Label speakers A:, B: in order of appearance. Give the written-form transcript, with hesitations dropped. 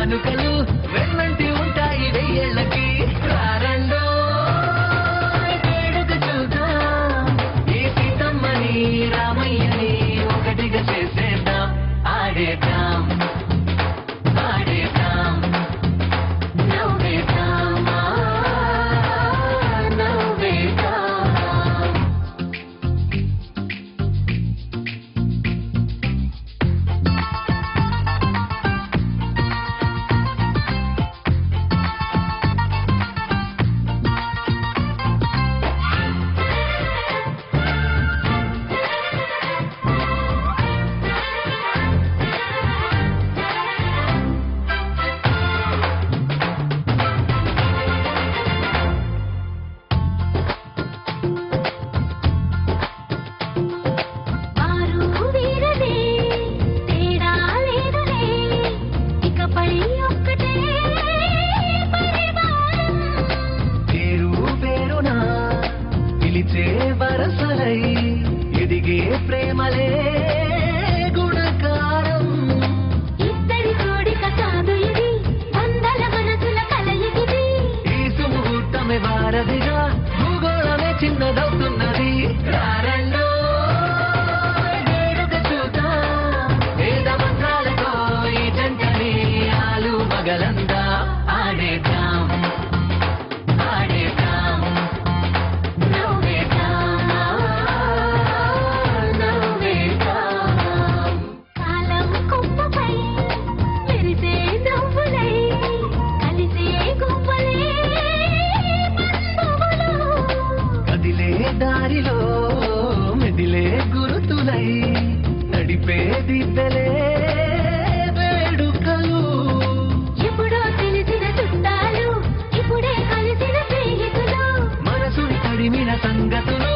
A: కానుకలు వెన్నంటి ఉంటాయి వెయ్యేళ్ళకి రారండో వేడుక చూద్దాం ఈ సీతమ్మని రామయ్యని ఒకటిగా చేసేద్దాం ఆడేద్దాం ఆడేద్దాం నవ్వేద్దాం నవ్వేద్దాం వరసలై ఎదిగే ప్రేమలే గుణకారం
B: ఇద్దరి కోడిక కాదు ఇది వందల మనసుల కలయికిది
A: ఈ సుముహూర్తమే వారధిగా భూగోళమే చిన్నదవుతున్నది రారండో వేడుక చూద్దాం వేద మంత్రాలతో ఈ జంటని ఆలు మగలందా ఆడేద్దాం ఆడేద్దాం
B: కాలం కుప్పపై మెరిసే నవ్వులై కలిసే గుంపలే బంధువులు
A: కదిలే దారిలో మెదిలే గురుతులై నడిపే దిబ్బెలే వేడుకలు
B: ఎప్పుడో తెలిసిన చుట్టాలు ఇప్పుడే కలిసిన స్నేహితులు
A: మనసుని తడిమిన సంగతులు